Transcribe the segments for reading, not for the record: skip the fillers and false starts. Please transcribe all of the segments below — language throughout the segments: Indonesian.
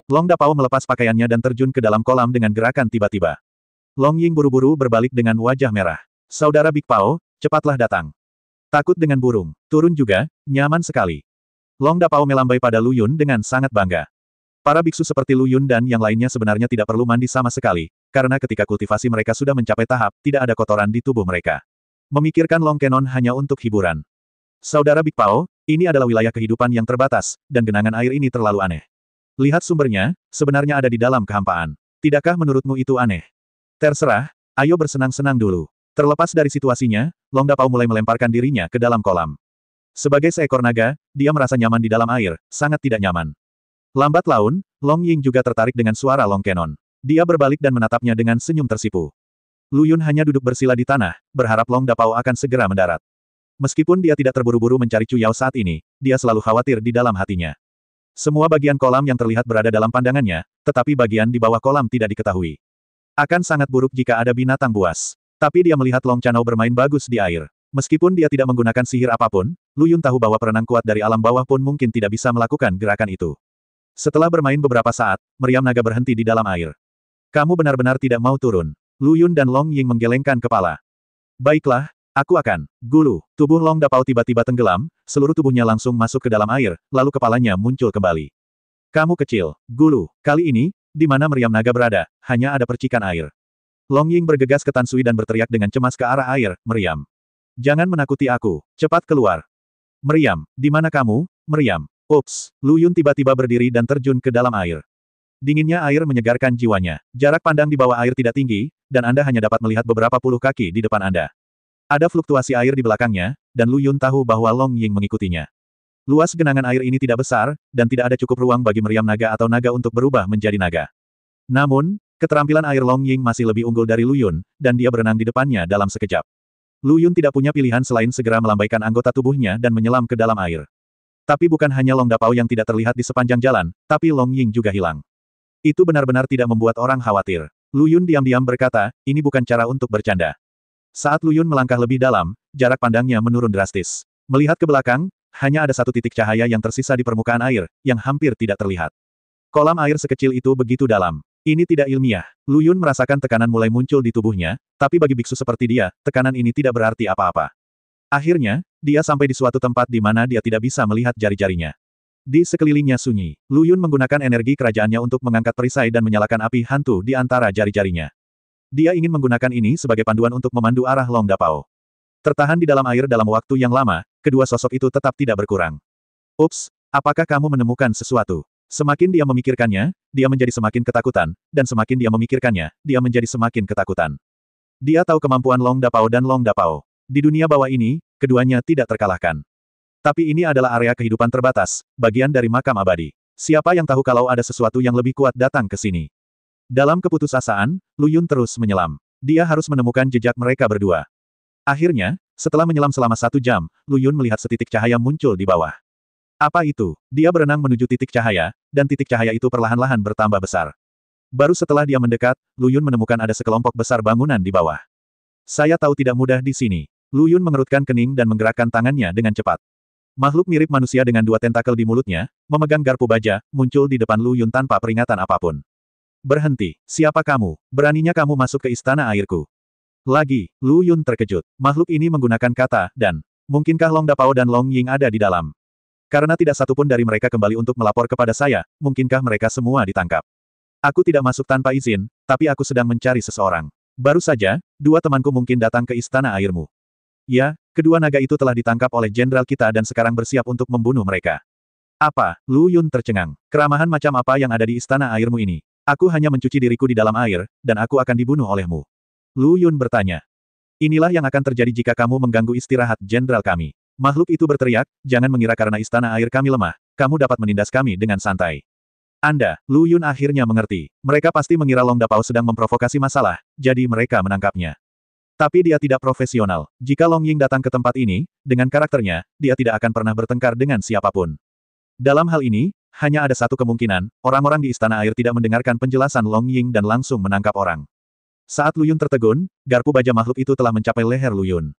Long Dapao melepas pakaiannya dan terjun ke dalam kolam dengan gerakan tiba-tiba. Long Ying buru-buru berbalik dengan wajah merah. Saudara Big Pao, cepatlah datang. Takut dengan burung. Turun juga, nyaman sekali. Long Dapao melambai pada Lu Yun dengan sangat bangga. Para biksu seperti Lu Yun dan yang lainnya sebenarnya tidak perlu mandi sama sekali, karena ketika kultivasi mereka sudah mencapai tahap, tidak ada kotoran di tubuh mereka. Memikirkan Long Kenon hanya untuk hiburan. Saudara Big Pao, ini adalah wilayah kehidupan yang terbatas, dan genangan air ini terlalu aneh. Lihat sumbernya, sebenarnya ada di dalam kehampaan. Tidakkah menurutmu itu aneh? Terserah, ayo bersenang-senang dulu. Terlepas dari situasinya, Long Dapao mulai melemparkan dirinya ke dalam kolam. Sebagai seekor naga, dia merasa nyaman di dalam air, sangat tidak nyaman. Lambat laun, Long Ying juga tertarik dengan suara Long Kenon. Dia berbalik dan menatapnya dengan senyum tersipu. Lu Yun hanya duduk bersila di tanah, berharap Long Dapao akan segera mendarat. Meskipun dia tidak terburu-buru mencari Cu Yao saat ini, dia selalu khawatir di dalam hatinya. Semua bagian kolam yang terlihat berada dalam pandangannya, tetapi bagian di bawah kolam tidak diketahui. Akan sangat buruk jika ada binatang buas. Tapi dia melihat Long Chanao bermain bagus di air. Meskipun dia tidak menggunakan sihir apapun, Lu Yun tahu bahwa perenang kuat dari alam bawah pun mungkin tidak bisa melakukan gerakan itu. Setelah bermain beberapa saat, meriam naga berhenti di dalam air. Kamu benar-benar tidak mau turun. Lu Yun dan Long Ying menggelengkan kepala. Baiklah, aku akan. Gulu. Tubuh Long Dapao tiba-tiba tenggelam, seluruh tubuhnya langsung masuk ke dalam air, lalu kepalanya muncul kembali. Kamu kecil. Gulu. Kali ini, di mana meriam naga berada, hanya ada percikan air. Long Ying bergegas ke Tan Sui dan berteriak dengan cemas ke arah air, Meriam. Jangan menakuti aku. Cepat keluar. Meriam. Di mana kamu, Meriam? Ups. Lu Yun tiba-tiba berdiri dan terjun ke dalam air. Dinginnya air menyegarkan jiwanya. Jarak pandang di bawah air tidak tinggi, dan Anda hanya dapat melihat beberapa puluh kaki di depan Anda. Ada fluktuasi air di belakangnya, dan Lu Yun tahu bahwa Long Ying mengikutinya. Luas genangan air ini tidak besar, dan tidak ada cukup ruang bagi meriam naga atau naga untuk berubah menjadi naga. Namun, keterampilan air Long Ying masih lebih unggul dari Lu Yun, dan dia berenang di depannya dalam sekejap. Lu Yun tidak punya pilihan selain segera melambaikan anggota tubuhnya dan menyelam ke dalam air. Tapi bukan hanya Long Dapao yang tidak terlihat di sepanjang jalan, tapi Long Ying juga hilang. Itu benar-benar tidak membuat orang khawatir. Lu Yun diam-diam berkata, ini bukan cara untuk bercanda. Saat Lu Yun melangkah lebih dalam, jarak pandangnya menurun drastis. Melihat ke belakang, hanya ada satu titik cahaya yang tersisa di permukaan air, yang hampir tidak terlihat. Kolam air sekecil itu begitu dalam. Ini tidak ilmiah. Lu Yun merasakan tekanan mulai muncul di tubuhnya, tapi bagi biksu seperti dia, tekanan ini tidak berarti apa-apa. Akhirnya, dia sampai di suatu tempat di mana dia tidak bisa melihat jari-jarinya. Di sekelilingnya sunyi, Lu Yun menggunakan energi kerajaannya untuk mengangkat perisai dan menyalakan api hantu di antara jari-jarinya. Dia ingin menggunakan ini sebagai panduan untuk memandu arah Long Dapao. Tertahan di dalam air dalam waktu yang lama, kedua sosok itu tetap tidak berkurang. Ups, apakah kamu menemukan sesuatu? Semakin dia memikirkannya, dia menjadi semakin ketakutan, dan semakin dia memikirkannya, dia menjadi semakin ketakutan. Dia tahu kemampuan Long Dapao dan Long Dapao. Di dunia bawah ini, keduanya tidak terkalahkan. Tapi ini adalah area kehidupan terbatas, bagian dari makam abadi. Siapa yang tahu kalau ada sesuatu yang lebih kuat datang ke sini? Dalam keputusasaan, Lu Yun terus menyelam. Dia harus menemukan jejak mereka berdua. Akhirnya, setelah menyelam selama 1 jam, Lu Yun melihat setitik cahaya muncul di bawah. Apa itu? Dia berenang menuju titik cahaya, dan titik cahaya itu perlahan-lahan bertambah besar. Baru setelah dia mendekat, Lu Yun menemukan ada sekelompok besar bangunan di bawah. Saya tahu tidak mudah di sini. Lu Yun mengerutkan kening dan menggerakkan tangannya dengan cepat. Makhluk mirip manusia dengan 2 tentakel di mulutnya, memegang garpu baja, muncul di depan Lu Yun tanpa peringatan apapun. Berhenti. Siapa kamu? Beraninya kamu masuk ke istana airku? Lagi, Lu Yun terkejut. Makhluk ini menggunakan kata, dan, mungkinkah Long Dapao dan Long Ying ada di dalam? Karena tidak satupun dari mereka kembali untuk melapor kepada saya, mungkinkah mereka semua ditangkap? Aku tidak masuk tanpa izin, tapi aku sedang mencari seseorang. Baru saja, 2 temanku mungkin datang ke istana airmu. Ya, kedua naga itu telah ditangkap oleh jenderal kita dan sekarang bersiap untuk membunuh mereka. Apa? Lu Yun tercengang. Keramahan macam apa yang ada di istana airmu ini? Aku hanya mencuci diriku di dalam air, dan aku akan dibunuh olehmu. Lu Yun bertanya. Inilah yang akan terjadi jika kamu mengganggu istirahat jenderal kami. Makhluk itu berteriak, jangan mengira karena istana air kami lemah, kamu dapat menindas kami dengan santai. Anda, Lu Yun akhirnya mengerti. Mereka pasti mengira Long Dapao sedang memprovokasi masalah, jadi mereka menangkapnya. Tapi dia tidak profesional. Jika Long Ying datang ke tempat ini, dengan karakternya, dia tidak akan pernah bertengkar dengan siapapun. Dalam hal ini, hanya ada satu kemungkinan, orang-orang di istana air tidak mendengarkan penjelasan Long Ying dan langsung menangkap orang. Saat Lu Yun tertegun, garpu baja makhluk itu telah mencapai leher Lu Yun.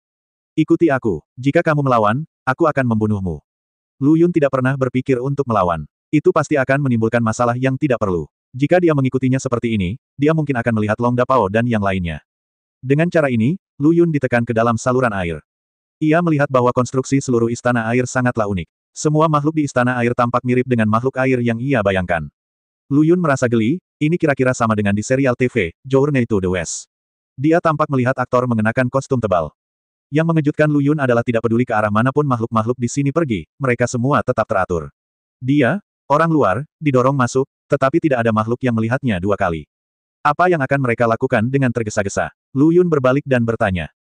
Ikuti aku. Jika kamu melawan, aku akan membunuhmu. Lu Yun tidak pernah berpikir untuk melawan. Itu pasti akan menimbulkan masalah yang tidak perlu. Jika dia mengikutinya seperti ini, dia mungkin akan melihat Long Dapao dan yang lainnya. Dengan cara ini, Lu Yun ditekan ke dalam saluran air. Ia melihat bahwa konstruksi seluruh istana air sangatlah unik. Semua makhluk di istana air tampak mirip dengan makhluk air yang ia bayangkan. Lu Yun merasa geli, ini kira-kira sama dengan di serial TV, Journey to the West. Dia tampak melihat aktor mengenakan kostum tebal. Yang mengejutkan Lu Yun adalah tidak peduli ke arah manapun makhluk-makhluk di sini pergi, mereka semua tetap teratur. Dia, orang luar, didorong masuk, tetapi tidak ada makhluk yang melihatnya dua kali. Apa yang akan mereka lakukan dengan tergesa-gesa? Lu Yun berbalik dan bertanya.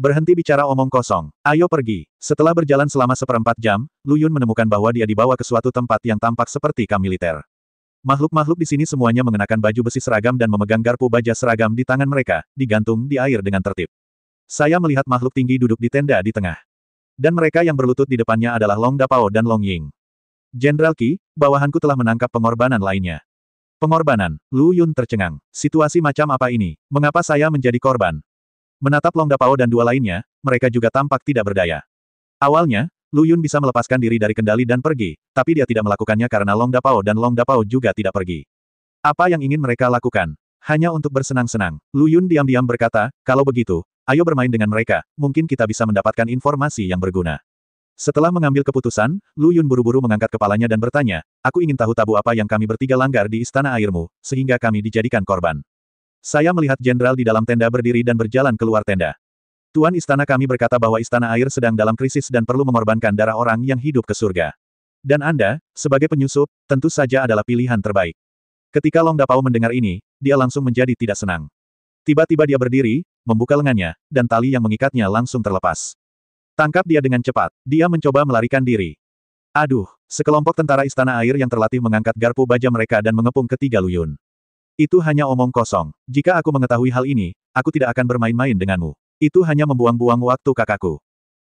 Berhenti bicara omong kosong. Ayo pergi. Setelah berjalan selama 1/4 jam, Lu Yun menemukan bahwa dia dibawa ke suatu tempat yang tampak seperti kamp militer. Makhluk-makhluk di sini semuanya mengenakan baju besi seragam dan memegang garpu baja seragam di tangan mereka, digantung di air dengan tertib. Saya melihat makhluk tinggi duduk di tenda di tengah. Dan mereka yang berlutut di depannya adalah Long Dapao dan Long Ying. Jenderal Qi, bawahanku telah menangkap pengorbanan lainnya. Pengorbanan, Lu Yun tercengang. Situasi macam apa ini? Mengapa saya menjadi korban? Menatap Long Dapao dan dua lainnya, mereka juga tampak tidak berdaya. Awalnya, Lu Yun bisa melepaskan diri dari kendali dan pergi, tapi dia tidak melakukannya karena Long Dapao dan Long Dapao juga tidak pergi. Apa yang ingin mereka lakukan? Hanya untuk bersenang-senang. Lu Yun diam-diam berkata, kalau begitu, ayo bermain dengan mereka, mungkin kita bisa mendapatkan informasi yang berguna. Setelah mengambil keputusan, Lu Yun buru-buru mengangkat kepalanya dan bertanya, aku ingin tahu tabu apa yang kami bertiga langgar di istana airmu, sehingga kami dijadikan korban. Saya melihat jenderal di dalam tenda berdiri dan berjalan keluar tenda. Tuan istana kami berkata bahwa istana air sedang dalam krisis dan perlu mengorbankan darah orang yang hidup ke surga. Dan Anda, sebagai penyusup, tentu saja adalah pilihan terbaik. Ketika Long Dapao mendengar ini, dia langsung menjadi tidak senang. Tiba-tiba dia berdiri, membuka lengannya, dan tali yang mengikatnya langsung terlepas. Tangkap dia dengan cepat. Dia mencoba melarikan diri. Aduh, sekelompok tentara istana air yang terlatih mengangkat garpu baja mereka dan mengepung ketiga Lu Yun. Itu hanya omong kosong. Jika aku mengetahui hal ini, aku tidak akan bermain-main denganmu. Itu hanya membuang-buang waktu kakakku.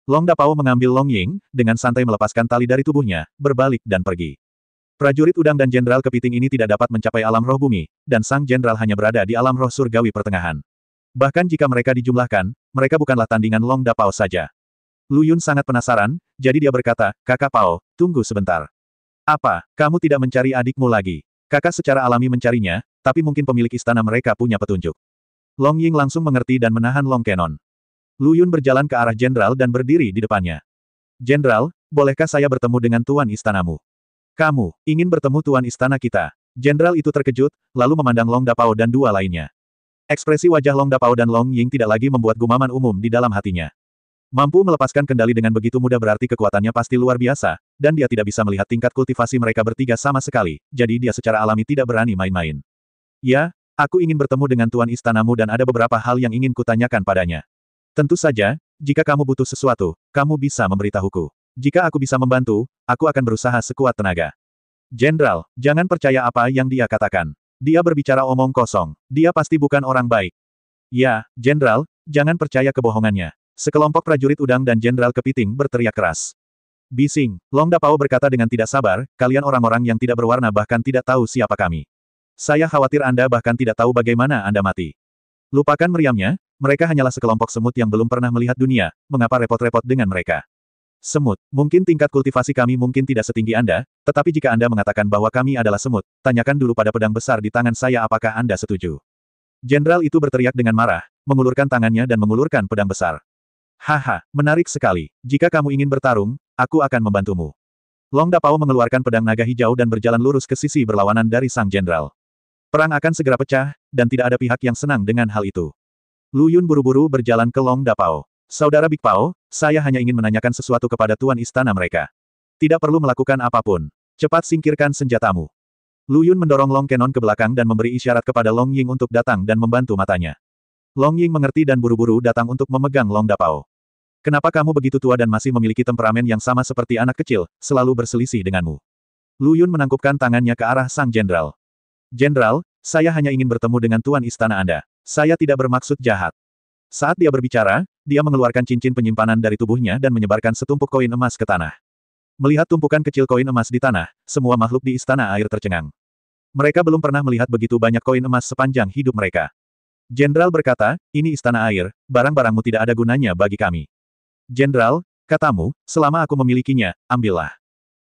Long Dapao mengambil Long Ying, dengan santai melepaskan tali dari tubuhnya, berbalik dan pergi. Prajurit udang dan jenderal kepiting ini tidak dapat mencapai alam roh bumi, dan sang jenderal hanya berada di alam roh surgawi pertengahan. Bahkan jika mereka dijumlahkan, mereka bukanlah tandingan Long Dapao saja. Lu Yun sangat penasaran, jadi dia berkata, Kakak Pao, tunggu sebentar. Apa, kamu tidak mencari adikmu lagi? Kakak secara alami mencarinya, tapi mungkin pemilik istana mereka punya petunjuk. Long Ying langsung mengerti dan menahan Long Kenon. Lu Yun berjalan ke arah jenderal dan berdiri di depannya. Jenderal, bolehkah saya bertemu dengan tuan istanamu? Kamu, ingin bertemu tuan istana kita? Jenderal itu terkejut, lalu memandang Long Dapao dan dua lainnya. Ekspresi wajah Long Dapao dan Long Ying tidak lagi membuat gumaman umum di dalam hatinya. Mampu melepaskan kendali dengan begitu mudah berarti kekuatannya pasti luar biasa, dan dia tidak bisa melihat tingkat kultivasi mereka bertiga sama sekali, jadi dia secara alami tidak berani main-main. Ya, aku ingin bertemu dengan tuan istanamu dan ada beberapa hal yang ingin kutanyakan padanya. Tentu saja, jika kamu butuh sesuatu, kamu bisa memberitahuku. Jika aku bisa membantu, aku akan berusaha sekuat tenaga. Jenderal, jangan percaya apa yang dia katakan. Dia berbicara omong kosong. Dia pasti bukan orang baik. Ya, Jenderal, jangan percaya kebohongannya. Sekelompok prajurit udang dan jenderal kepiting berteriak keras. Bising, Long Dapao berkata dengan tidak sabar, kalian orang-orang yang tidak berwarna bahkan tidak tahu siapa kami. Saya khawatir Anda bahkan tidak tahu bagaimana Anda mati. Lupakan meriamnya, mereka hanyalah sekelompok semut yang belum pernah melihat dunia, mengapa repot-repot dengan mereka? Semut, mungkin tingkat kultivasi kami mungkin tidak setinggi Anda, tetapi jika Anda mengatakan bahwa kami adalah semut, tanyakan dulu pada pedang besar di tangan saya apakah Anda setuju. Jenderal itu berteriak dengan marah, mengulurkan tangannya dan mengulurkan pedang besar. Haha, menarik sekali. Jika kamu ingin bertarung, aku akan membantumu. Long Dapao mengeluarkan pedang naga hijau dan berjalan lurus ke sisi berlawanan dari sang jenderal. Perang akan segera pecah, dan tidak ada pihak yang senang dengan hal itu. Lu Yun buru-buru berjalan ke Long Dapao. Saudara Big Pao, saya hanya ingin menanyakan sesuatu kepada tuan istana mereka. Tidak perlu melakukan apapun. Cepat singkirkan senjatamu. Lu Yun mendorong Long Kenon ke belakang dan memberi isyarat kepada Long Ying untuk datang dan membantu matanya. Long Ying mengerti dan buru-buru datang untuk memegang Long Dapao. Kenapa kamu begitu tua dan masih memiliki temperamen yang sama seperti anak kecil, selalu berselisih denganmu? Lu Yun menangkupkan tangannya ke arah sang jenderal. Jenderal, saya hanya ingin bertemu dengan tuan istana Anda. Saya tidak bermaksud jahat. Saat dia berbicara, dia mengeluarkan cincin penyimpanan dari tubuhnya dan menyebarkan setumpuk koin emas ke tanah. Melihat tumpukan kecil koin emas di tanah, semua makhluk di istana air tercengang. Mereka belum pernah melihat begitu banyak koin emas sepanjang hidup mereka. Jenderal berkata, ini istana air, barang-barangmu tidak ada gunanya bagi kami. Jenderal, katamu, selama aku memilikinya, ambillah.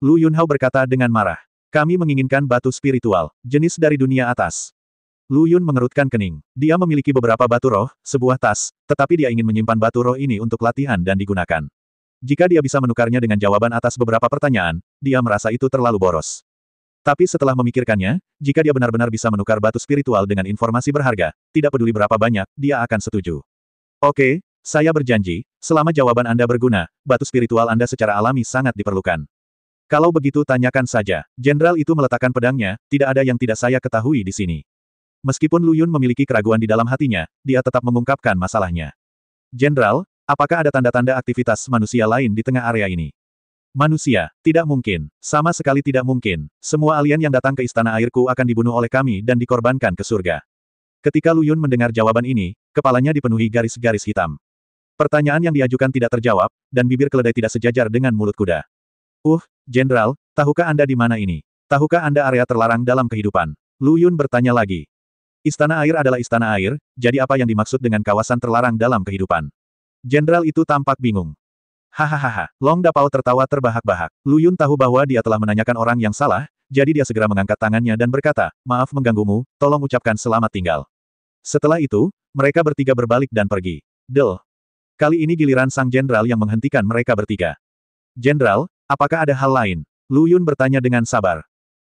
Lu Yunhao berkata dengan marah. Kami menginginkan batu spiritual, jenis dari dunia atas. Lu Yun mengerutkan kening. Dia memiliki beberapa batu roh, sebuah tas, tetapi dia ingin menyimpan batu roh ini untuk latihan dan digunakan. Jika dia bisa menukarnya dengan jawaban atas beberapa pertanyaan, dia merasa itu terlalu boros. Tapi setelah memikirkannya, jika dia benar-benar bisa menukar batu spiritual dengan informasi berharga, tidak peduli berapa banyak, dia akan setuju. Oke, saya berjanji, selama jawaban Anda berguna, batu spiritual Anda secara alami sangat diperlukan. Kalau begitu tanyakan saja. Jenderal itu meletakkan pedangnya, tidak ada yang tidak saya ketahui di sini. Meskipun Lu Yun memiliki keraguan di dalam hatinya, dia tetap mengungkapkan masalahnya. Jenderal, apakah ada tanda-tanda aktivitas manusia lain di tengah area ini? Manusia, tidak mungkin. Sama sekali tidak mungkin. Semua alien yang datang ke istana airku akan dibunuh oleh kami dan dikorbankan ke surga. Ketika Lu Yun mendengar jawaban ini, kepalanya dipenuhi garis-garis hitam. Pertanyaan yang diajukan tidak terjawab, dan bibir keledai tidak sejajar dengan mulut kuda. Jenderal, tahukah Anda di mana ini? Tahukah Anda area terlarang dalam kehidupan? Lu Yun bertanya lagi. Istana air adalah istana air, jadi apa yang dimaksud dengan kawasan terlarang dalam kehidupan? Jenderal itu tampak bingung. Hahaha, Long Dapao tertawa terbahak-bahak. Lu Yun tahu bahwa dia telah menanyakan orang yang salah, jadi dia segera mengangkat tangannya dan berkata, maaf mengganggumu, tolong ucapkan selamat tinggal. Setelah itu, mereka bertiga berbalik dan pergi. Kali ini giliran sang jenderal yang menghentikan mereka bertiga. Jenderal, apakah ada hal lain? Lu Yun bertanya dengan sabar.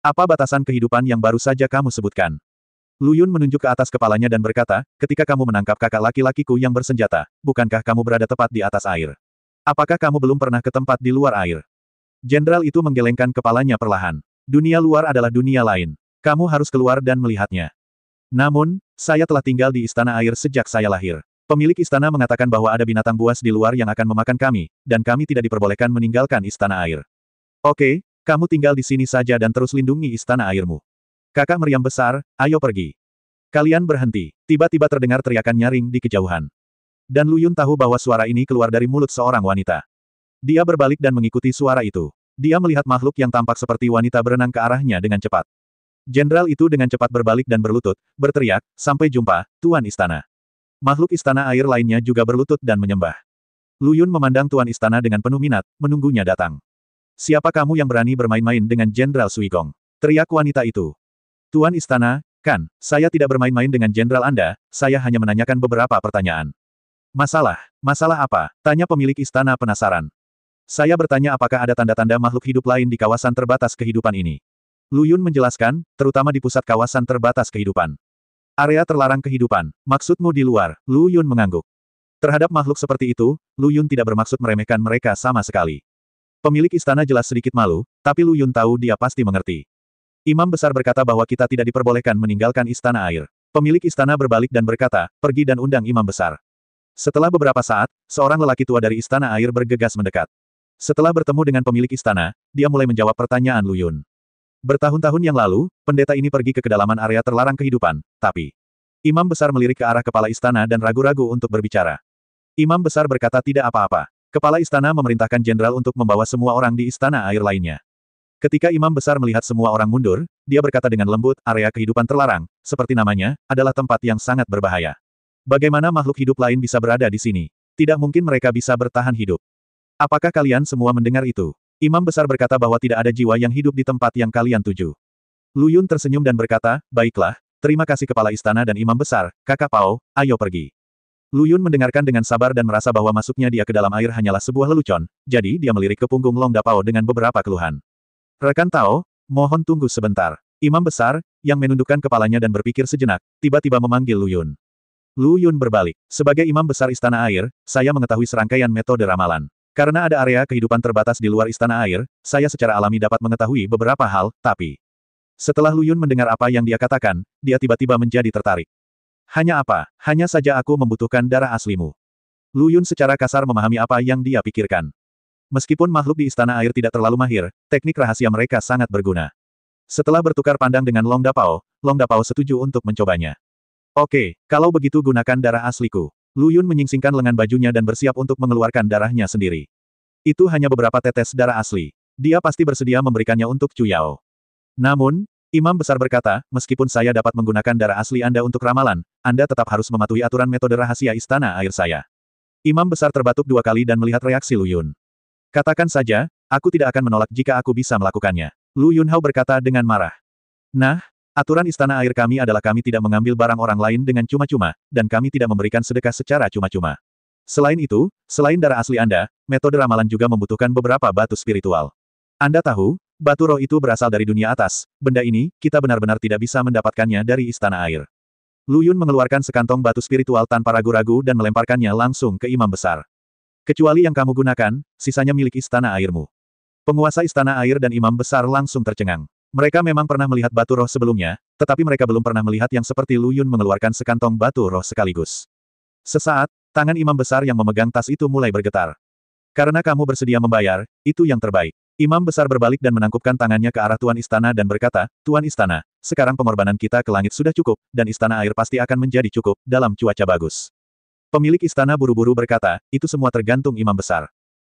Apa batasan kehidupan yang baru saja kamu sebutkan? Lu Yun menunjuk ke atas kepalanya dan berkata, ketika kamu menangkap kakak laki-lakiku yang bersenjata, bukankah kamu berada tepat di atas air? Apakah kamu belum pernah ke tempat di luar air? Jenderal itu menggelengkan kepalanya perlahan. Dunia luar adalah dunia lain. Kamu harus keluar dan melihatnya. Namun, saya telah tinggal di istana air sejak saya lahir. Pemilik istana mengatakan bahwa ada binatang buas di luar yang akan memakan kami, dan kami tidak diperbolehkan meninggalkan istana air. Oke, kamu tinggal di sini saja dan terus lindungi istana airmu. Kakak meriam besar, ayo pergi. Kalian berhenti. Tiba-tiba terdengar teriakan nyaring di kejauhan. Dan Lu Yun tahu bahwa suara ini keluar dari mulut seorang wanita. Dia berbalik dan mengikuti suara itu. Dia melihat makhluk yang tampak seperti wanita berenang ke arahnya dengan cepat. Jenderal itu dengan cepat berbalik dan berlutut, berteriak, sampai jumpa, Tuan Istana. Makhluk istana air lainnya juga berlutut dan menyembah. Lu Yun memandang Tuan Istana dengan penuh minat, menunggunya datang. Siapa kamu yang berani bermain-main dengan Jenderal Sui Gong? Teriak wanita itu. Tuan Istana, kan, saya tidak bermain-main dengan Jenderal Anda, saya hanya menanyakan beberapa pertanyaan. Masalah apa? Tanya pemilik istana penasaran. Saya bertanya apakah ada tanda-tanda makhluk hidup lain di kawasan terbatas kehidupan ini. Lu Yun menjelaskan, terutama di pusat kawasan terbatas kehidupan. Area terlarang kehidupan, maksudmu di luar, Lu Yun mengangguk. Terhadap makhluk seperti itu, Lu Yun tidak bermaksud meremehkan mereka sama sekali. Pemilik istana jelas sedikit malu, tapi Lu Yun tahu dia pasti mengerti. Imam besar berkata bahwa kita tidak diperbolehkan meninggalkan istana air. Pemilik istana berbalik dan berkata, pergi dan undang imam besar. Setelah beberapa saat, seorang lelaki tua dari istana air bergegas mendekat. Setelah bertemu dengan pemilik istana, dia mulai menjawab pertanyaan Lu Yun. Bertahun-tahun yang lalu, pendeta ini pergi ke kedalaman area terlarang kehidupan, tapi imam besar melirik ke arah kepala istana dan ragu-ragu untuk berbicara. Imam besar berkata tidak apa-apa. Kepala istana memerintahkan jenderal untuk membawa semua orang di istana air lainnya. Ketika imam besar melihat semua orang mundur, dia berkata dengan lembut, area kehidupan terlarang, seperti namanya, adalah tempat yang sangat berbahaya. Bagaimana makhluk hidup lain bisa berada di sini? Tidak mungkin mereka bisa bertahan hidup. Apakah kalian semua mendengar itu? Imam besar berkata bahwa tidak ada jiwa yang hidup di tempat yang kalian tuju. Lu Yun tersenyum dan berkata, baiklah, terima kasih kepala istana dan imam besar, kakak Pao, ayo pergi. Lu Yun mendengarkan dengan sabar dan merasa bahwa masuknya dia ke dalam air hanyalah sebuah lelucon, jadi dia melirik ke punggung Long Dapao dengan beberapa keluhan. Rekan Tao, mohon tunggu sebentar. Imam besar, yang menundukkan kepalanya dan berpikir sejenak, tiba-tiba memanggil Lu Yun. Lu Yun berbalik. Sebagai imam besar istana air, saya mengetahui serangkaian metode ramalan. Karena ada area kehidupan terbatas di luar istana air, saya secara alami dapat mengetahui beberapa hal, tapi setelah Lu Yun mendengar apa yang dia katakan, dia tiba-tiba menjadi tertarik. Hanya apa? Hanya saja aku membutuhkan darah aslimu. Lu Yun secara kasar memahami apa yang dia pikirkan. Meskipun makhluk di istana air tidak terlalu mahir, teknik rahasia mereka sangat berguna. Setelah bertukar pandang dengan Long Dapao setuju untuk mencobanya. Oke, kalau begitu gunakan darah asliku. Lu Yun menyingsingkan lengan bajunya dan bersiap untuk mengeluarkan darahnya sendiri. Itu hanya beberapa tetes darah asli. Dia pasti bersedia memberikannya untuk Chu Yao. Namun, imam besar berkata, meskipun saya dapat menggunakan darah asli Anda untuk ramalan, Anda tetap harus mematuhi aturan metode rahasia istana air saya. Imam besar terbatuk 2 kali dan melihat reaksi Lu Yun. Katakan saja, aku tidak akan menolak jika aku bisa melakukannya. Lu Yunhao berkata dengan marah. Nah, aturan istana air kami adalah kami tidak mengambil barang orang lain dengan cuma-cuma, dan kami tidak memberikan sedekah secara cuma-cuma. Selain itu, selain darah asli Anda, metode ramalan juga membutuhkan beberapa batu spiritual. Anda tahu, batu roh itu berasal dari dunia atas, benda ini, kita benar-benar tidak bisa mendapatkannya dari istana air. Lu Yun mengeluarkan sekantong batu spiritual tanpa ragu-ragu dan melemparkannya langsung ke imam besar. Kecuali yang kamu gunakan, sisanya milik istana airmu. Penguasa istana air dan imam besar langsung tercengang. Mereka memang pernah melihat batu roh sebelumnya, tetapi mereka belum pernah melihat yang seperti Lu Yun mengeluarkan sekantong batu roh sekaligus. Sesaat, tangan imam besar yang memegang tas itu mulai bergetar. Karena kamu bersedia membayar, itu yang terbaik. Imam besar berbalik dan menangkupkan tangannya ke arah Tuan Istana dan berkata, Tuan Istana, sekarang pengorbanan kita ke langit sudah cukup, dan istana air pasti akan menjadi cukup, dalam cuaca bagus. Pemilik istana buru-buru berkata, itu semua tergantung imam besar.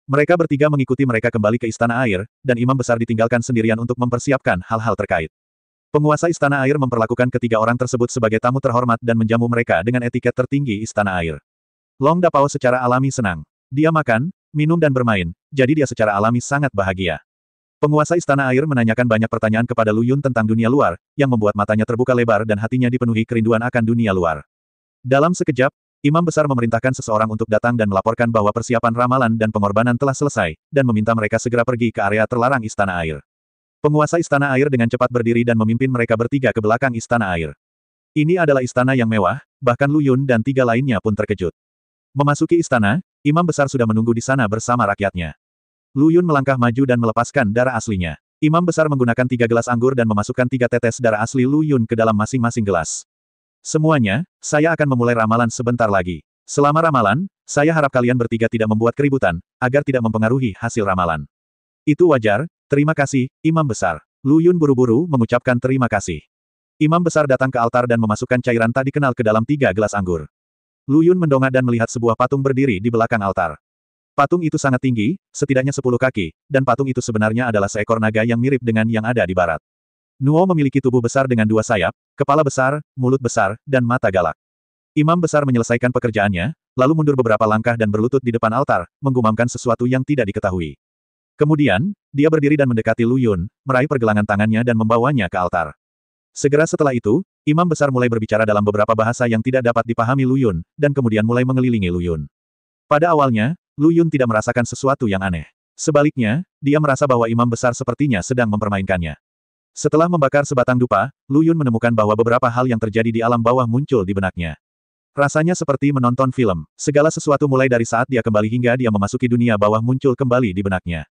Mereka bertiga mengikuti mereka kembali ke istana air, dan imam besar ditinggalkan sendirian untuk mempersiapkan hal-hal terkait. Penguasa istana air memperlakukan ketiga orang tersebut sebagai tamu terhormat dan menjamu mereka dengan etiket tertinggi istana air. Long Dapao secara alami senang. Dia makan, minum dan bermain, jadi dia secara alami sangat bahagia. Penguasa istana air menanyakan banyak pertanyaan kepada Lu Yun tentang dunia luar, yang membuat matanya terbuka lebar dan hatinya dipenuhi kerinduan akan dunia luar. Dalam sekejap, imam besar memerintahkan seseorang untuk datang dan melaporkan bahwa persiapan ramalan dan pengorbanan telah selesai, dan meminta mereka segera pergi ke area terlarang istana air. Penguasa istana air dengan cepat berdiri dan memimpin mereka bertiga ke belakang istana air. Ini adalah istana yang mewah, bahkan Lu Yun dan tiga lainnya pun terkejut. Memasuki istana, imam besar sudah menunggu di sana bersama rakyatnya. Lu Yun melangkah maju dan melepaskan darah aslinya. Imam besar menggunakan 3 gelas anggur dan memasukkan 3 tetes darah asli Lu Yun ke dalam masing-masing gelas. Semuanya, saya akan memulai ramalan sebentar lagi. Selama ramalan, saya harap kalian bertiga tidak membuat keributan, agar tidak mempengaruhi hasil ramalan. Itu wajar, terima kasih, Imam Besar. Lu Yun buru-buru mengucapkan terima kasih. Imam Besar datang ke altar dan memasukkan cairan tak dikenal ke dalam 3 gelas anggur. Lu Yun mendongak dan melihat sebuah patung berdiri di belakang altar. Patung itu sangat tinggi, setidaknya 10 kaki, dan patung itu sebenarnya adalah seekor naga yang mirip dengan yang ada di barat. Nuo memiliki tubuh besar dengan 2 sayap, kepala besar, mulut besar, dan mata galak. Imam besar menyelesaikan pekerjaannya, lalu mundur beberapa langkah dan berlutut di depan altar, menggumamkan sesuatu yang tidak diketahui. Kemudian, dia berdiri dan mendekati Lu Yun, meraih pergelangan tangannya dan membawanya ke altar. Segera setelah itu, imam besar mulai berbicara dalam beberapa bahasa yang tidak dapat dipahami Lu Yun, dan kemudian mulai mengelilingi Lu Yun. Pada awalnya, Lu Yun tidak merasakan sesuatu yang aneh. Sebaliknya, dia merasa bahwa imam besar sepertinya sedang mempermainkannya. Setelah membakar sebatang dupa, Lu Yun menemukan bahwa beberapa hal yang terjadi di alam bawah muncul di benaknya. Rasanya seperti menonton film. Segala sesuatu mulai dari saat dia kembali hingga dia memasuki dunia bawah muncul kembali di benaknya.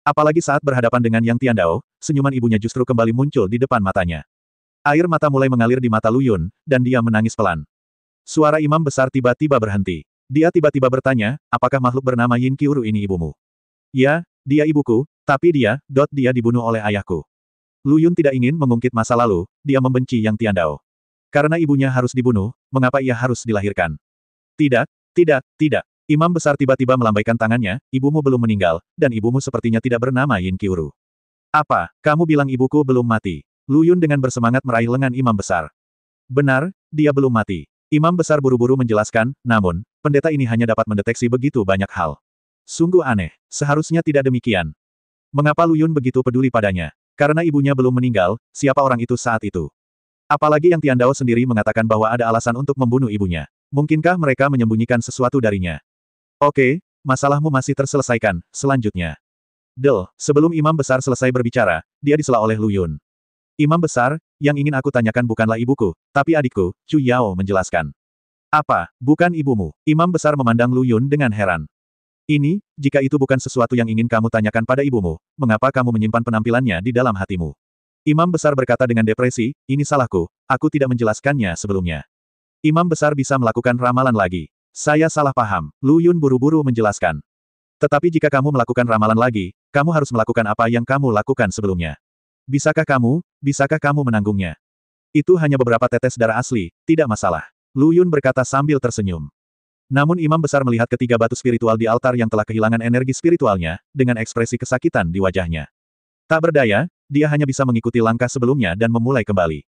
Apalagi saat berhadapan dengan Yang Tiandao, senyuman ibunya justru kembali muncul di depan matanya. Air mata mulai mengalir di mata Lu Yun, dan dia menangis pelan. Suara imam besar tiba-tiba berhenti. Dia tiba-tiba bertanya, apakah makhluk bernama Yin Qiuru ini ibumu? Ya, dia ibuku, tapi dia dibunuh oleh ayahku. Lu Yun tidak ingin mengungkit masa lalu, dia membenci Yang Tiandao. Karena ibunya harus dibunuh, mengapa ia harus dilahirkan? Tidak, tidak, tidak. Imam besar tiba-tiba melambaikan tangannya, ibumu belum meninggal, dan ibumu sepertinya tidak bernama Yin Qiuru. Apa, kamu bilang ibuku belum mati? Lu Yun dengan bersemangat meraih lengan imam besar. Benar, dia belum mati. Imam besar buru-buru menjelaskan, namun, pendeta ini hanya dapat mendeteksi begitu banyak hal. Sungguh aneh, seharusnya tidak demikian. Mengapa Lu Yun begitu peduli padanya? Karena ibunya belum meninggal, siapa orang itu saat itu? Apalagi Yang Tiandao sendiri mengatakan bahwa ada alasan untuk membunuh ibunya. Mungkinkah mereka menyembunyikan sesuatu darinya? Oke, masalahmu masih terselesaikan, selanjutnya. Sebelum imam besar selesai berbicara, dia disela oleh Lu Yun. Imam besar, yang ingin aku tanyakan bukanlah ibuku, tapi adikku, Chu Yao menjelaskan. Apa, bukan ibumu? Imam besar memandang Lu Yun dengan heran. Ini, jika itu bukan sesuatu yang ingin kamu tanyakan pada ibumu, mengapa kamu menyimpan penampilannya di dalam hatimu? Imam besar berkata dengan depresi, ini salahku, aku tidak menjelaskannya sebelumnya. Imam besar bisa melakukan ramalan lagi. Saya salah paham, Lu Yun buru-buru menjelaskan. Tetapi jika kamu melakukan ramalan lagi, kamu harus melakukan apa yang kamu lakukan sebelumnya. Bisakah kamu menanggungnya? Itu hanya beberapa tetes darah asli, tidak masalah. Lu Yun berkata sambil tersenyum. Namun imam besar melihat ketiga batu spiritual di altar yang telah kehilangan energi spiritualnya, dengan ekspresi kesakitan di wajahnya. Tak berdaya, dia hanya bisa mengikuti langkah sebelumnya dan memulai kembali.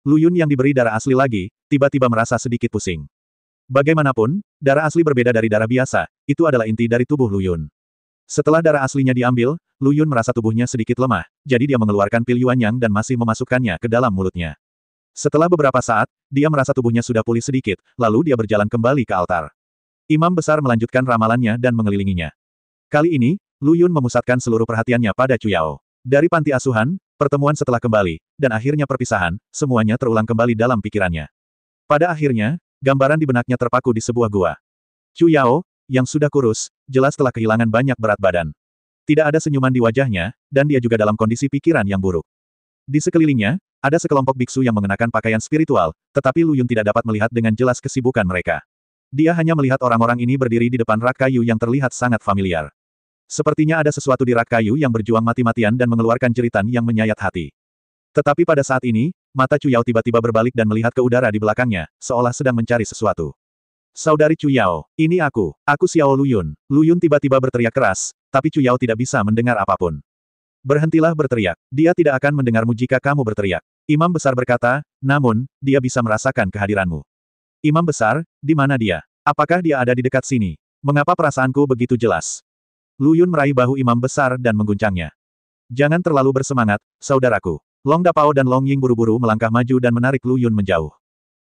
Lu Yun yang diberi darah asli lagi, tiba-tiba merasa sedikit pusing. Bagaimanapun, darah asli berbeda dari darah biasa, itu adalah inti dari tubuh Lu Yun. Setelah darah aslinya diambil, Lu Yun merasa tubuhnya sedikit lemah, jadi dia mengeluarkan pil Yuanyang dan masih memasukkannya ke dalam mulutnya. Setelah beberapa saat, dia merasa tubuhnya sudah pulih sedikit, lalu dia berjalan kembali ke altar. Imam besar melanjutkan ramalannya dan mengelilinginya. Kali ini, Lu Yun memusatkan seluruh perhatiannya pada Chu Yao. Dari panti asuhan, pertemuan setelah kembali, dan akhirnya perpisahan, semuanya terulang kembali dalam pikirannya. Pada akhirnya, gambaran di benaknya terpaku di sebuah gua. Chu Yao, yang sudah kurus, jelas telah kehilangan banyak berat badan. Tidak ada senyuman di wajahnya, dan dia juga dalam kondisi pikiran yang buruk. Di sekelilingnya, ada sekelompok biksu yang mengenakan pakaian spiritual, tetapi Lu Yun tidak dapat melihat dengan jelas kesibukan mereka. Dia hanya melihat orang-orang ini berdiri di depan rak kayu yang terlihat sangat familiar. Sepertinya ada sesuatu di rak kayu yang berjuang mati-matian dan mengeluarkan jeritan yang menyayat hati. Tetapi pada saat ini, mata Chu Yao tiba-tiba berbalik dan melihat ke udara di belakangnya, seolah sedang mencari sesuatu. Saudari Chu Yao, ini aku Xiao Lu Yun. Lu Yun tiba-tiba berteriak keras, tapi Chu Yao tidak bisa mendengar apapun. Berhentilah berteriak, dia tidak akan mendengarmu jika kamu berteriak. Imam besar berkata, namun, dia bisa merasakan kehadiranmu. Imam besar, di mana dia? Apakah dia ada di dekat sini? Mengapa perasaanku begitu jelas? Lu Yun meraih bahu imam besar dan mengguncangnya. Jangan terlalu bersemangat, saudaraku. Long Dapao dan Long Ying buru-buru melangkah maju dan menarik Lu Yun menjauh.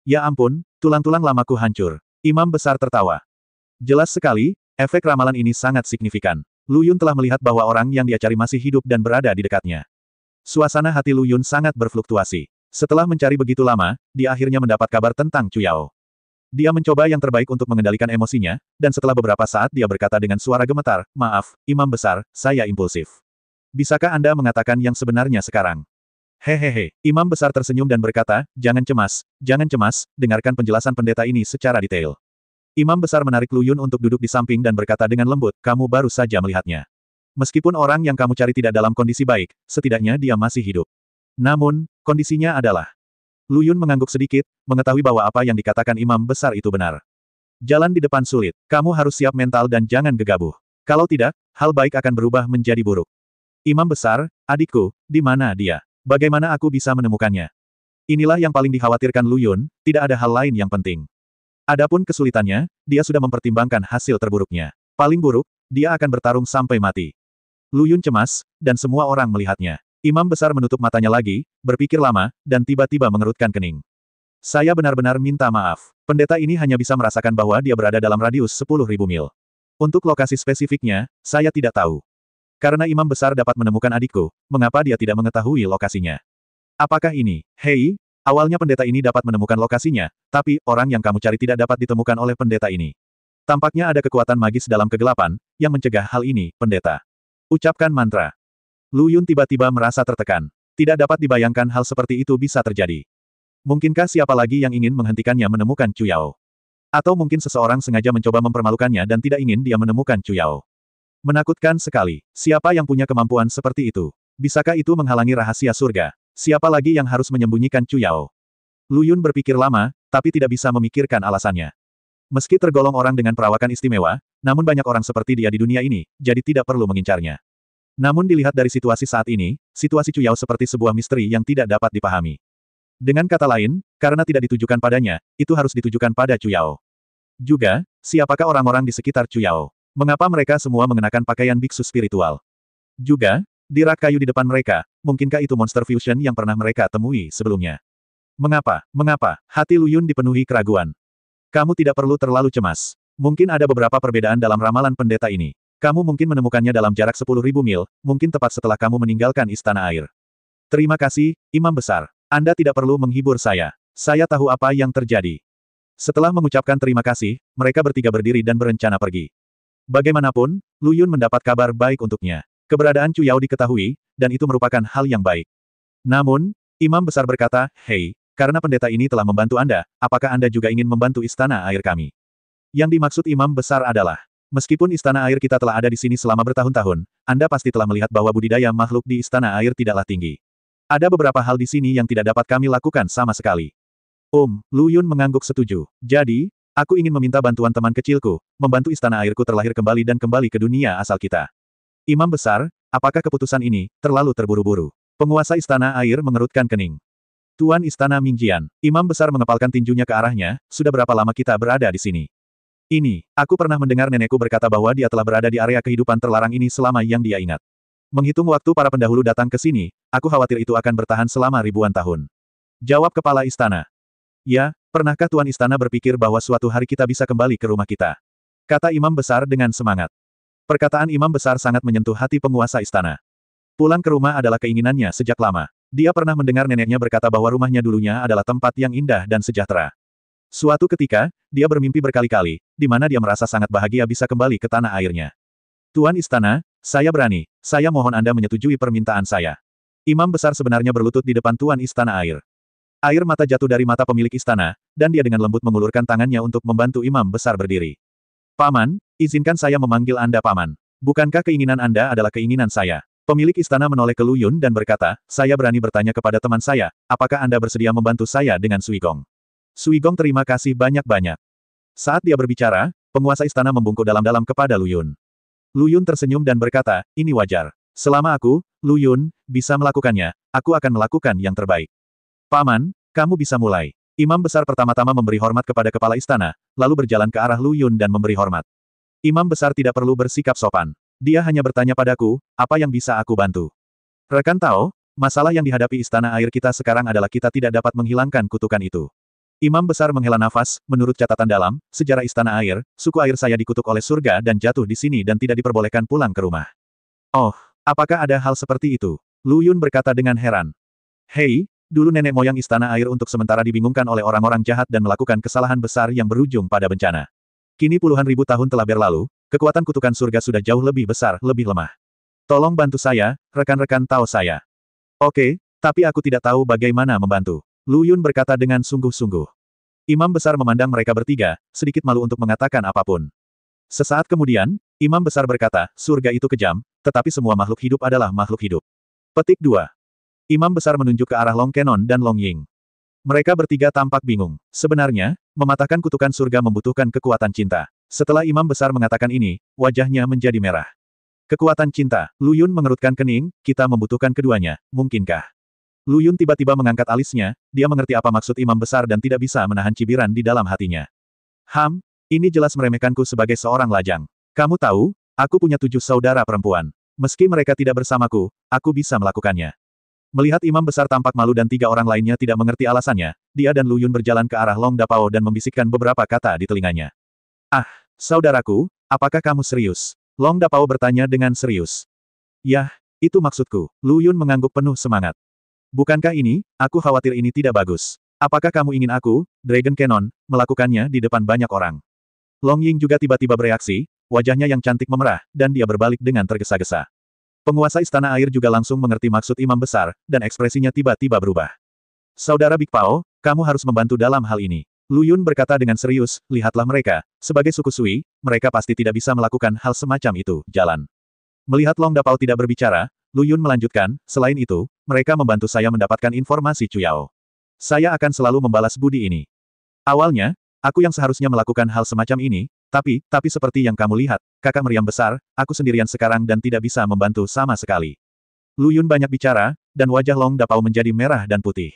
Ya ampun, tulang-tulang lamaku hancur. Imam besar tertawa. Jelas sekali, efek ramalan ini sangat signifikan. Lu Yun telah melihat bahwa orang yang dia cari masih hidup dan berada di dekatnya. Suasana hati Lu Yun sangat berfluktuasi. Setelah mencari begitu lama, dia akhirnya mendapat kabar tentang Chu Yao. Dia mencoba yang terbaik untuk mengendalikan emosinya, dan setelah beberapa saat dia berkata dengan suara gemetar, maaf, Imam besar, saya impulsif. Bisakah Anda mengatakan yang sebenarnya sekarang? Hehehe, Imam besar tersenyum dan berkata, jangan cemas, dengarkan penjelasan pendeta ini secara detail. Imam besar menarik Lu Yun untuk duduk di samping dan berkata dengan lembut, kamu baru saja melihatnya. Meskipun orang yang kamu cari tidak dalam kondisi baik, setidaknya dia masih hidup. Namun, kondisinya adalah... Lu Yun mengangguk sedikit, mengetahui bahwa apa yang dikatakan imam besar itu benar. Jalan di depan sulit, kamu harus siap mental dan jangan gegabah. Kalau tidak, hal baik akan berubah menjadi buruk. Imam besar, adikku, di mana dia? Bagaimana aku bisa menemukannya? Inilah yang paling dikhawatirkan Lu Yun, tidak ada hal lain yang penting. Adapun kesulitannya, dia sudah mempertimbangkan hasil terburuknya. Paling buruk, dia akan bertarung sampai mati. Lu Yun cemas, dan semua orang melihatnya. Imam besar menutup matanya lagi, berpikir lama, dan tiba-tiba mengerutkan kening. Saya benar-benar minta maaf. Pendeta ini hanya bisa merasakan bahwa dia berada dalam radius 10.000 mil. Untuk lokasi spesifiknya, saya tidak tahu. Karena imam besar dapat menemukan adikku, mengapa dia tidak mengetahui lokasinya? Apakah ini, hei, awalnya pendeta ini dapat menemukan lokasinya, tapi orang yang kamu cari tidak dapat ditemukan oleh pendeta ini. Tampaknya ada kekuatan magis dalam kegelapan, yang mencegah hal ini, pendeta. Ucapkan mantra. Lu Yun tiba-tiba merasa tertekan. Tidak dapat dibayangkan hal seperti itu bisa terjadi. Mungkinkah siapa lagi yang ingin menghentikannya menemukan Chu Yao? Atau mungkin seseorang sengaja mencoba mempermalukannya dan tidak ingin dia menemukan Chu Yao? Menakutkan sekali. Siapa yang punya kemampuan seperti itu? Bisakah itu menghalangi rahasia surga? Siapa lagi yang harus menyembunyikan Chu Yao? Lu Yun berpikir lama, tapi tidak bisa memikirkan alasannya. Meski tergolong orang dengan perawakan istimewa, namun banyak orang seperti dia di dunia ini, jadi tidak perlu mengincarnya. Namun dilihat dari situasi saat ini, situasi Chu Yao seperti sebuah misteri yang tidak dapat dipahami. Dengan kata lain, karena tidak ditujukan padanya, itu harus ditujukan pada Chu Yao. Juga, siapakah orang-orang di sekitar Chu Yao? Mengapa mereka semua mengenakan pakaian biksu spiritual? Juga, di rak kayu di depan mereka, mungkinkah itu monster fusion yang pernah mereka temui sebelumnya? Mengapa? Hati Lu Yun dipenuhi keraguan. Kamu tidak perlu terlalu cemas. Mungkin ada beberapa perbedaan dalam ramalan pendeta ini. Kamu mungkin menemukannya dalam jarak 10.000 mil, mungkin tepat setelah kamu meninggalkan istana air. Terima kasih, Imam Besar. Anda tidak perlu menghibur saya. Saya tahu apa yang terjadi. Setelah mengucapkan terima kasih, mereka bertiga berdiri dan berencana pergi. Bagaimanapun, Lu Yun mendapat kabar baik untuknya. Keberadaan Chu Yao diketahui, dan itu merupakan hal yang baik. Namun, Imam Besar berkata, hei, karena pendeta ini telah membantu Anda, apakah Anda juga ingin membantu istana air kami? Yang dimaksud Imam Besar adalah, meskipun istana air kita telah ada di sini selama bertahun-tahun, Anda pasti telah melihat bahwa budidaya makhluk di istana air tidaklah tinggi. Ada beberapa hal di sini yang tidak dapat kami lakukan sama sekali. Lu Yun mengangguk setuju. Jadi, aku ingin meminta bantuan teman kecilku, membantu istana airku terlahir kembali dan kembali ke dunia asal kita. Imam Besar, apakah keputusan ini terlalu terburu-buru? Penguasa istana air mengerutkan kening. Tuan Istana Mingjian, Imam Besar mengepalkan tinjunya ke arahnya, sudah berapa lama kita berada di sini? Aku pernah mendengar nenekku berkata bahwa dia telah berada di area kehidupan terlarang ini selama yang dia ingat. Menghitung waktu para pendahulu datang ke sini, aku khawatir itu akan bertahan selama ribuan tahun. Jawab kepala istana. Ya, pernahkah Tuan Istana berpikir bahwa suatu hari kita bisa kembali ke rumah kita? Kata imam besar dengan semangat. Perkataan imam besar sangat menyentuh hati penguasa istana. Pulang ke rumah adalah keinginannya sejak lama. Dia pernah mendengar neneknya berkata bahwa rumahnya dulunya adalah tempat yang indah dan sejahtera. Suatu ketika, dia bermimpi berkali-kali, di mana dia merasa sangat bahagia bisa kembali ke tanah airnya. Tuan Istana, saya berani. Saya mohon Anda menyetujui permintaan saya. Imam besar sebenarnya berlutut di depan Tuan Istana Air. Air mata jatuh dari mata pemilik istana, dan dia dengan lembut mengulurkan tangannya untuk membantu imam besar berdiri. Paman, izinkan saya memanggil Anda Paman. Bukankah keinginan Anda adalah keinginan saya? Pemilik istana menoleh ke Lu Yun dan berkata, saya berani bertanya kepada teman saya, apakah Anda bersedia membantu saya dengan Sui Gong? Sui Gong terima kasih banyak-banyak. Saat dia berbicara, penguasa istana membungkuk dalam-dalam kepada Lu Yun. Lu Yun tersenyum dan berkata, ini wajar. Selama aku, Lu Yun, bisa melakukannya, aku akan melakukan yang terbaik. Paman, kamu bisa mulai. Imam besar pertama-tama memberi hormat kepada kepala istana, lalu berjalan ke arah Lu Yun dan memberi hormat. Imam besar tidak perlu bersikap sopan. Dia hanya bertanya padaku, apa yang bisa aku bantu? Rekan Tao, masalah yang dihadapi istana air kita sekarang adalah kita tidak dapat menghilangkan kutukan itu. Imam besar menghela nafas, menurut catatan dalam, sejarah istana air, suku air saya dikutuk oleh surga dan jatuh di sini dan tidak diperbolehkan pulang ke rumah. Oh, apakah ada hal seperti itu? Lu Yun berkata dengan heran. Hei, dulu nenek moyang istana air untuk sementara dibingungkan oleh orang-orang jahat dan melakukan kesalahan besar yang berujung pada bencana. Kini puluhan ribu tahun telah berlalu, kekuatan kutukan surga sudah jauh lebih besar, lebih lemah. Tolong bantu saya, rekan-rekan Tao saya. Oke, tapi aku tidak tahu bagaimana membantu. Lu Yun berkata dengan sungguh-sungguh. Imam besar memandang mereka bertiga, sedikit malu untuk mengatakan apapun. Sesaat kemudian, imam besar berkata, surga itu kejam, tetapi semua makhluk hidup adalah makhluk hidup. Petik 2. Imam besar menunjuk ke arah Long Kenon dan Long Ying. Mereka bertiga tampak bingung. Sebenarnya, mematahkan kutukan surga membutuhkan kekuatan cinta. Setelah imam besar mengatakan ini, wajahnya menjadi merah. Kekuatan cinta. Lu Yun mengerutkan kening, kita membutuhkan keduanya, mungkinkah? Lu Yun tiba-tiba mengangkat alisnya, dia mengerti apa maksud imam besar dan tidak bisa menahan cibiran di dalam hatinya. Ini jelas meremehkanku sebagai seorang lajang. Kamu tahu, aku punya 7 saudara perempuan. Meski mereka tidak bersamaku, aku bisa melakukannya. Melihat imam besar tampak malu dan 3 orang lainnya tidak mengerti alasannya, dia dan Lu Yun berjalan ke arah Long Dapao dan membisikkan beberapa kata di telinganya. Ah, saudaraku, apakah kamu serius? Long Dapao bertanya dengan serius. Yah, itu maksudku. Lu Yun mengangguk penuh semangat. Bukankah ini, aku khawatir ini tidak bagus. Apakah kamu ingin aku, Dragon Cannon, melakukannya di depan banyak orang? Long Ying juga tiba-tiba bereaksi, wajahnya yang cantik memerah, dan dia berbalik dengan tergesa-gesa. Penguasa istana air juga langsung mengerti maksud imam besar, dan ekspresinya tiba-tiba berubah. Saudara Big Pao, kamu harus membantu dalam hal ini. Lu Yun berkata dengan serius, lihatlah mereka, sebagai suku Sui, mereka pasti tidak bisa melakukan hal semacam itu, jalan. Melihat Long Dapao tidak berbicara, Lu Yun melanjutkan, selain itu, mereka membantu saya mendapatkan informasi Cuyao. Saya akan selalu membalas budi ini. Awalnya, aku yang seharusnya melakukan hal semacam ini, tapi seperti yang kamu lihat, kakak meriam besar, aku sendirian sekarang dan tidak bisa membantu sama sekali. Lu Yun banyak bicara, dan wajah Long Dapao menjadi merah dan putih.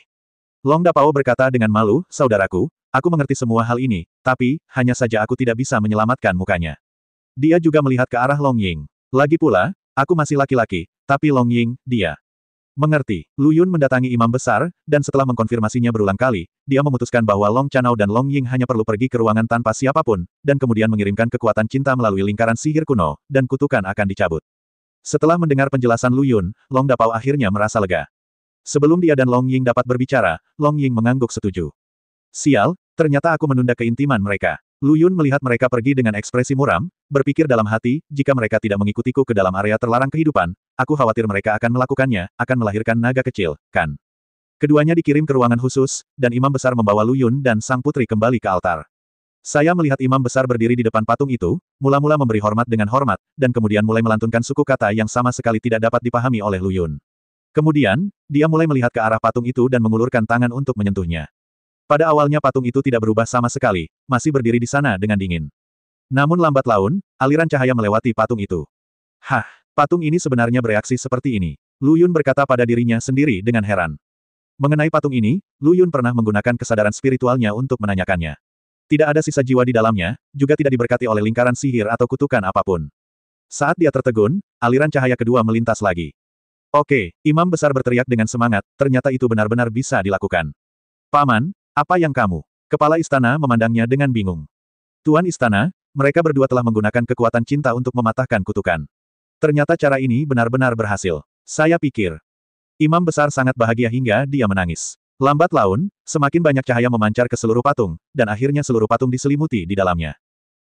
Long Dapao berkata dengan malu, saudaraku, aku mengerti semua hal ini, tapi, hanya saja aku tidak bisa menyelamatkan mukanya. Dia juga melihat ke arah Long Ying. Lagi pula, aku masih laki-laki, tapi Long Ying, dia mengerti. Lu Yun mendatangi imam besar, dan setelah mengkonfirmasinya berulang kali, dia memutuskan bahwa Long Chanao dan Long Ying hanya perlu pergi ke ruangan tanpa siapapun, dan kemudian mengirimkan kekuatan cinta melalui lingkaran sihir kuno, dan kutukan akan dicabut. Setelah mendengar penjelasan Lu Yun, Long Dapao akhirnya merasa lega. Sebelum dia dan Long Ying dapat berbicara, Long Ying mengangguk setuju. Sial, ternyata aku menunda keintiman mereka. Lu Yun melihat mereka pergi dengan ekspresi muram, berpikir dalam hati, jika mereka tidak mengikutiku ke dalam area terlarang kehidupan, aku khawatir mereka akan melakukannya, akan melahirkan naga kecil, kan? Keduanya dikirim ke ruangan khusus, dan imam besar membawa Lu Yun dan sang putri kembali ke altar. Saya melihat imam besar berdiri di depan patung itu, mula-mula memberi hormat dengan hormat, dan kemudian mulai melantunkan suku kata yang sama sekali tidak dapat dipahami oleh Lu Yun. Kemudian, dia mulai melihat ke arah patung itu dan mengulurkan tangan untuk menyentuhnya. Pada awalnya patung itu tidak berubah sama sekali, masih berdiri di sana dengan dingin. Namun lambat laun, aliran cahaya melewati patung itu. Hah, patung ini sebenarnya bereaksi seperti ini. Lu Yun berkata pada dirinya sendiri dengan heran. Mengenai patung ini, Lu Yun pernah menggunakan kesadaran spiritualnya untuk menanyakannya. Tidak ada sisa jiwa di dalamnya, juga tidak diberkati oleh lingkaran sihir atau kutukan apapun. Saat dia tertegun, aliran cahaya kedua melintas lagi. Oke, imam besar berteriak dengan semangat, ternyata itu benar-benar bisa dilakukan. Paman, apa yang kamu? Kepala istana memandangnya dengan bingung. Tuan istana, mereka berdua telah menggunakan kekuatan cinta untuk mematahkan kutukan. Ternyata cara ini benar-benar berhasil. Saya pikir. Imam besar sangat bahagia hingga dia menangis. Lambat laun, semakin banyak cahaya memancar ke seluruh patung, dan akhirnya seluruh patung diselimuti di dalamnya.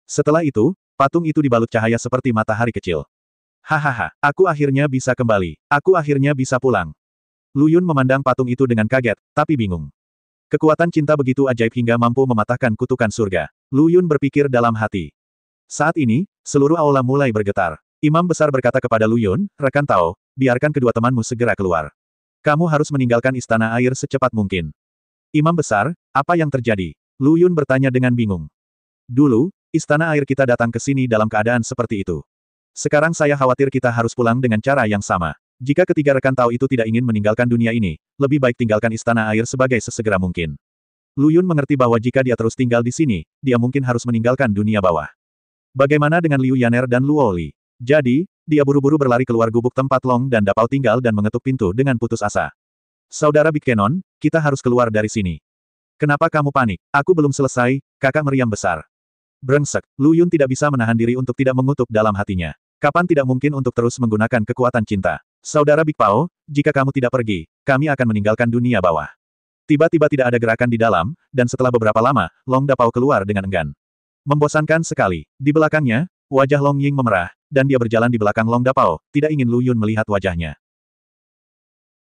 Setelah itu, patung itu dibalut cahaya seperti matahari kecil. Hahaha, aku akhirnya bisa kembali. Aku akhirnya bisa pulang. Lu Yun memandang patung itu dengan kaget, tapi bingung. Kekuatan cinta begitu ajaib hingga mampu mematahkan kutukan surga. Lu Yun berpikir dalam hati. Saat ini, seluruh aula mulai bergetar. Imam besar berkata kepada Lu Yun, "Rekan Tao, biarkan kedua temanmu segera keluar. Kamu harus meninggalkan istana air secepat mungkin." Imam besar, apa yang terjadi? Lu Yun bertanya dengan bingung. Dulu, istana air kita datang ke sini dalam keadaan seperti itu. Sekarang saya khawatir kita harus pulang dengan cara yang sama. Jika ketiga rekan Tao itu tidak ingin meninggalkan dunia ini, lebih baik tinggalkan istana air sebagai sesegera mungkin. Lu Yun mengerti bahwa jika dia terus tinggal di sini, dia mungkin harus meninggalkan dunia bawah. Bagaimana dengan Liu Yaner dan Luo Li? Jadi, dia buru-buru berlari keluar gubuk tempat Long dan Dapao tinggal dan mengetuk pintu dengan putus asa. "Saudara Big Canon, kita harus keluar dari sini." "Kenapa kamu panik? Aku belum selesai," kakak meriam besar. Brengsek, Lu Yun tidak bisa menahan diri untuk tidak mengutuk dalam hatinya. Kapan tidak mungkin untuk terus menggunakan kekuatan cinta? "Saudara Big Pao, jika kamu tidak pergi, kami akan meninggalkan dunia bawah." Tiba-tiba tidak ada gerakan di dalam, dan setelah beberapa lama, Long Dapao keluar dengan enggan. Membosankan sekali. Di belakangnya, wajah Long Ying memerah, dan dia berjalan di belakang Long Dapao, tidak ingin Lu Yun melihat wajahnya.